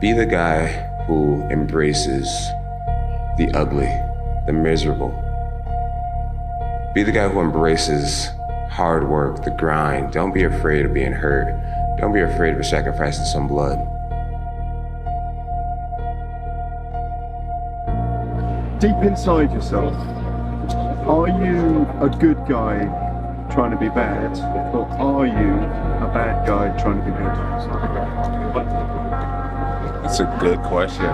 Be the guy who embraces the ugly, the miserable. Be the guy who embraces hard work, the grind. Don't be afraid of being hurt. Don't be afraid of sacrificing some blood. Deep inside yourself, are you a good guy trying to be bad, or are you a bad guy trying to be good? That's a good question.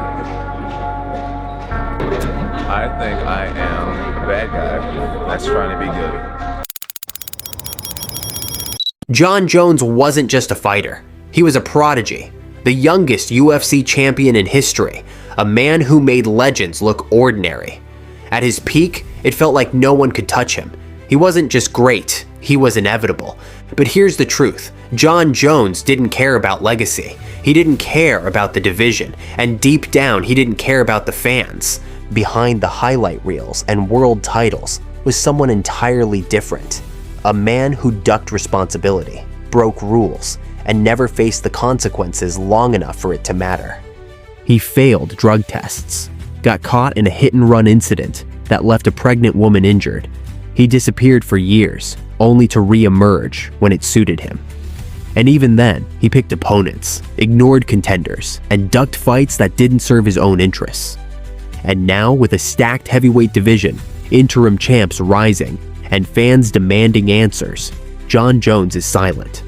I think I am a bad guy that's trying to be good. Jon Jones wasn't just a fighter. He was a prodigy, the youngest UFC champion in history, a man who made legends look ordinary. At his peak, it felt like no one could touch him. He wasn't just great, he was inevitable. But here's the truth, Jon Jones didn't care about legacy. He didn't care about the division, and deep down, he didn't care about the fans. Behind the highlight reels and world titles was someone entirely different. A man who ducked responsibility, broke rules, and never faced the consequences long enough for it to matter. He failed drug tests, got caught in a hit-and-run incident that left a pregnant woman injured. He disappeared for years, only to re-emerge when it suited him. And even then, he picked opponents, ignored contenders, and ducked fights that didn't serve his own interests. And now, with a stacked heavyweight division, interim champs rising, and fans demanding answers, Jon Jones is silent.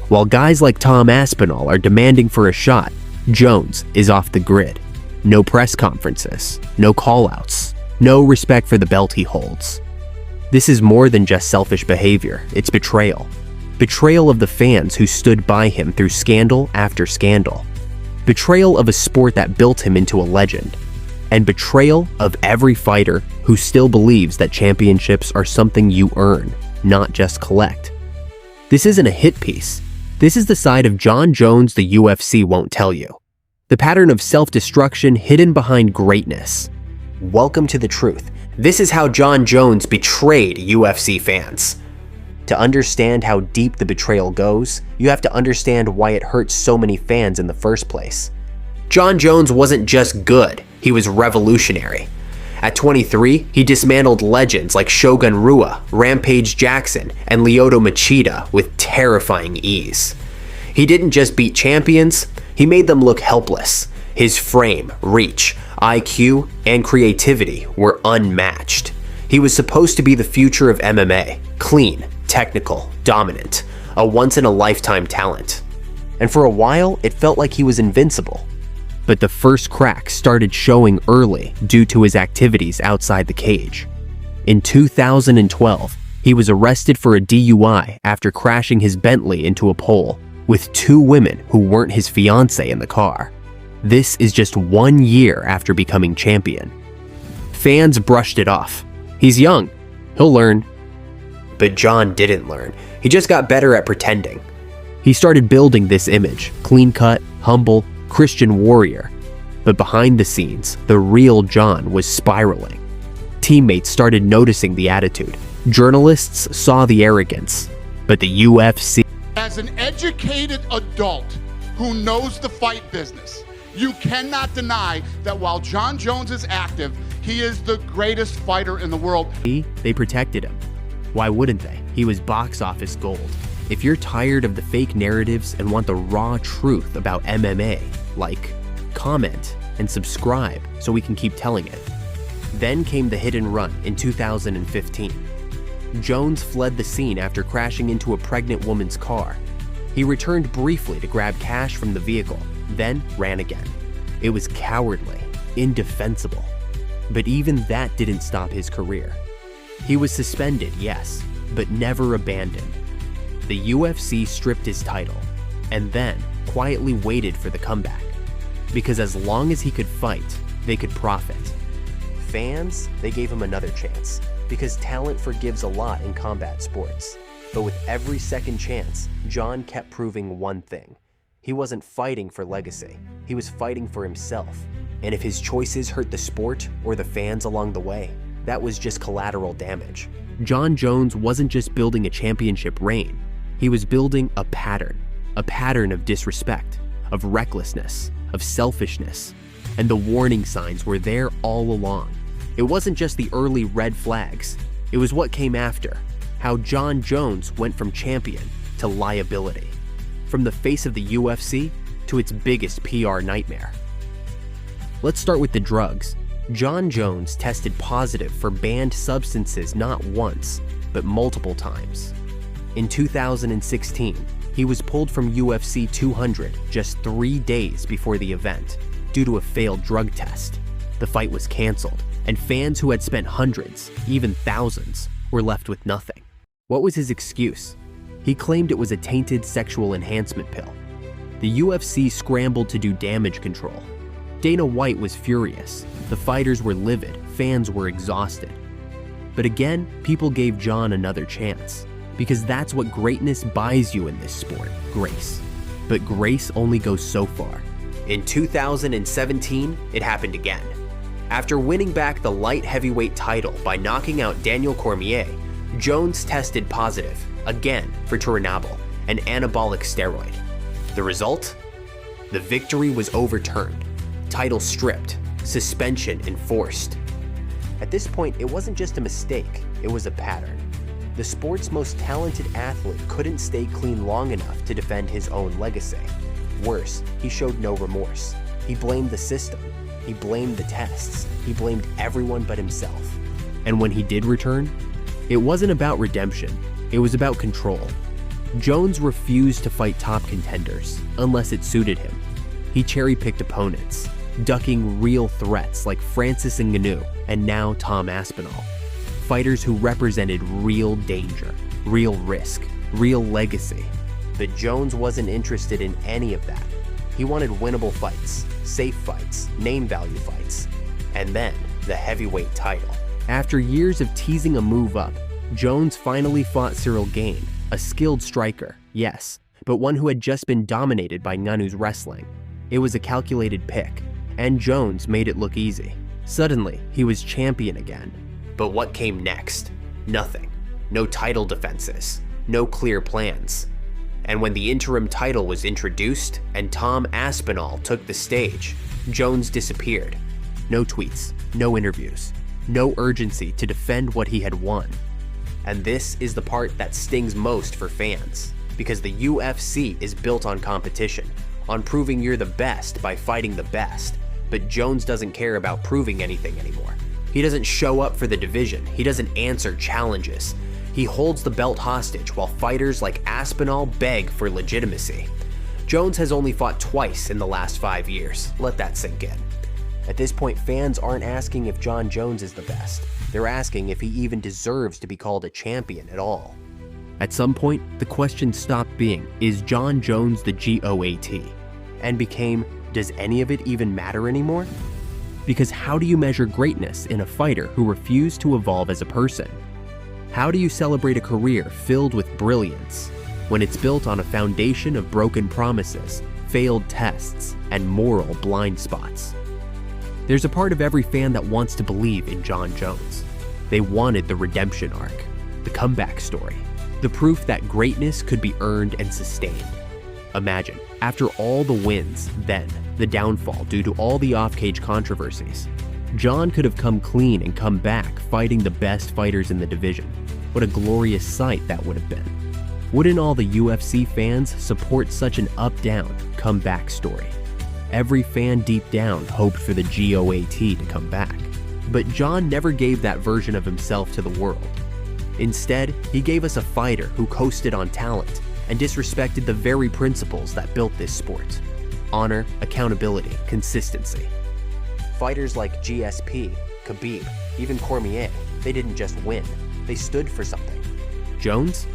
While guys like Tom Aspinall are demanding for a shot, Jones is off the grid. No press conferences, no call-outs, no respect for the belt he holds. This is more than just selfish behavior, it's betrayal. Betrayal of the fans who stood by him through scandal after scandal. Betrayal of a sport that built him into a legend. And betrayal of every fighter who still believes that championships are something you earn, not just collect. This isn't a hit piece. This is the side of Jon Jones the UFC won't tell you. The pattern of self-destruction hidden behind greatness. Welcome to the truth. This is how Jon Jones betrayed UFC fans. To understand how deep the betrayal goes, you have to understand why it hurts so many fans in the first place. Jon Jones wasn't just good, he was revolutionary. At 23, he dismantled legends like Shogun Rua, Rampage Jackson, and Lyoto Machida with terrifying ease. He didn't just beat champions, he made them look helpless. His frame, reach, IQ, and creativity were unmatched. He was supposed to be the future of MMA, clean, technical, dominant, a once-in-a-lifetime talent. And for a while, it felt like he was invincible. But the first cracks started showing early due to his activities outside the cage. In 2012, he was arrested for a DUI after crashing his Bentley into a pole with two women who weren't his fiancée in the car. This is just 1 year after becoming champion. Fans brushed it off. He's young, he'll learn. But Jon didn't learn. He just got better at pretending. He started building this image, clean-cut, humble, Christian warrior. But behind the scenes, the real Jon was spiraling. Teammates started noticing the attitude. Journalists saw the arrogance. But the UFC... As an educated adult who knows the fight business, you cannot deny that while Jon Jones is active, he is the greatest fighter in the world. They protected him. Why wouldn't they? He was box office gold. If you're tired of the fake narratives and want the raw truth about MMA, like, comment, and subscribe so we can keep telling it. Then came the hit and run in 2015. Jones fled the scene after crashing into a pregnant woman's car. He returned briefly to grab cash from the vehicle, then ran again. It was cowardly, indefensible. But even that didn't stop his career. He was suspended, yes, but never abandoned. The UFC stripped his title, and then quietly waited for the comeback. Because as long as he could fight, they could profit. Fans, they gave him another chance, because talent forgives a lot in combat sports. But with every second chance, Jon kept proving one thing. He wasn't fighting for legacy, he was fighting for himself. And if his choices hurt the sport or the fans along the way, that was just collateral damage. Jon Jones wasn't just building a championship reign, he was building a pattern of disrespect, of recklessness, of selfishness. And the warning signs were there all along. It wasn't just the early red flags, it was what came after. How Jon Jones went from champion to liability. From the face of the UFC to its biggest PR nightmare. Let's start with the drugs. Jon Jones tested positive for banned substances not once, but multiple times. In 2016, he was pulled from UFC 200 just 3 days before the event due to a failed drug test. The fight was canceled, and fans who had spent hundreds, even thousands, were left with nothing. What was his excuse? He claimed it was a tainted sexual enhancement pill. The UFC scrambled to do damage control. Dana White was furious. The fighters were livid. Fans were exhausted. But again, people gave Jon another chance. Because that's what greatness buys you in this sport, grace. But grace only goes so far. In 2017, it happened again. After winning back the light heavyweight title by knocking out Daniel Cormier, Jones tested positive, again for Turinabol, an anabolic steroid. The result? The victory was overturned, title stripped, suspension enforced. At this point, it wasn't just a mistake, it was a pattern. The sport's most talented athlete couldn't stay clean long enough to defend his own legacy. Worse, he showed no remorse. He blamed the system. He blamed the tests. He blamed everyone but himself. And when he did return, it wasn't about redemption. It was about control. Jones refused to fight top contenders unless it suited him. He cherry-picked opponents, ducking real threats like Francis Ngannou and now Tom Aspinall. Fighters who represented real danger, real risk, real legacy. But Jones wasn't interested in any of that. He wanted winnable fights, safe fights, name value fights, and then the heavyweight title. After years of teasing a move up, Jones finally fought Cyril Gane, a skilled striker, yes, but one who had just been dominated by Ngannou's wrestling. It was a calculated pick, and Jones made it look easy. Suddenly, he was champion again. But what came next? Nothing. No title defenses. No clear plans. And when the interim title was introduced and Tom Aspinall took the stage, Jones disappeared. No tweets, no interviews, no urgency to defend what he had won. And this is the part that stings most for fans, because the UFC is built on competition, on proving you're the best by fighting the best, but Jones doesn't care about proving anything anymore. He doesn't show up for the division, he doesn't answer challenges. He holds the belt hostage while fighters like Aspinall beg for legitimacy. Jones has only fought twice in the last 5 years. Let that sink in. At this point, fans aren't asking if Jon Jones is the best. They're asking if he even deserves to be called a champion at all. At some point, the question stopped being, is Jon Jones the GOAT? And became, does any of it even matter anymore? Because how do you measure greatness in a fighter who refused to evolve as a person? How do you celebrate a career filled with brilliance when it's built on a foundation of broken promises, failed tests, and moral blind spots? There's a part of every fan that wants to believe in Jon Jones. They wanted the redemption arc, the comeback story, the proof that greatness could be earned and sustained. Imagine, after all the wins, then the downfall due to all the off-cage controversies. Jon could have come clean and come back fighting the best fighters in the division. What a glorious sight that would have been. Wouldn't all the UFC fans support such an up-down comeback story? Every fan deep down hoped for the GOAT to come back. But Jon never gave that version of himself to the world. Instead, he gave us a fighter who coasted on talent and disrespected the very principles that built this sport. Honor, accountability, consistency. Fighters like GSP, Khabib, even Cormier, they didn't just win, they stood for something. Jones?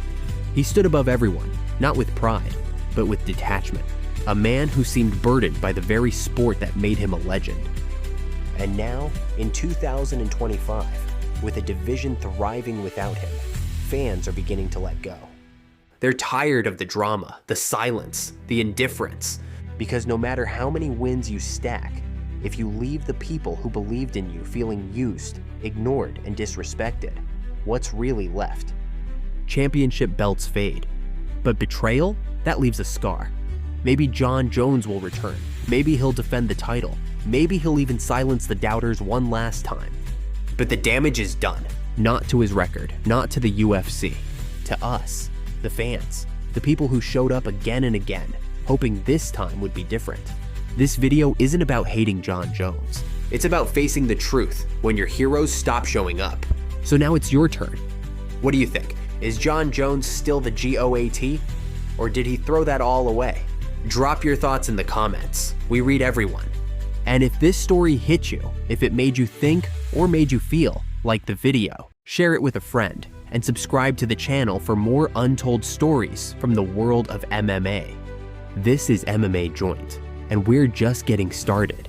He stood above everyone, not with pride, but with detachment. A man who seemed burdened by the very sport that made him a legend. And now, in 2025, with a division thriving without him, fans are beginning to let go. They're tired of the drama, the silence, the indifference, because no matter how many wins you stack, if you leave the people who believed in you feeling used, ignored, and disrespected, what's really left? Championship belts fade, but betrayal? That leaves a scar. Maybe Jon Jones will return, Maybe he'll defend the title. Maybe he'll even silence the doubters one last time. But the damage is done. Not to his record, not to the UFC, to us, the fans, the people who showed up again and again, hoping this time would be different. This video isn't about hating Jon Jones. It's about facing the truth when your heroes stop showing up. So now it's your turn. What do you think? Is Jon Jones still the GOAT? Or did he throw that all away? Drop your thoughts in the comments. We read everyone. And if this story hit you, if it made you think or made you feel, like the video, share it with a friend, and subscribe to the channel for more untold stories from the world of MMA. This is MMA Joint, and we're just getting started.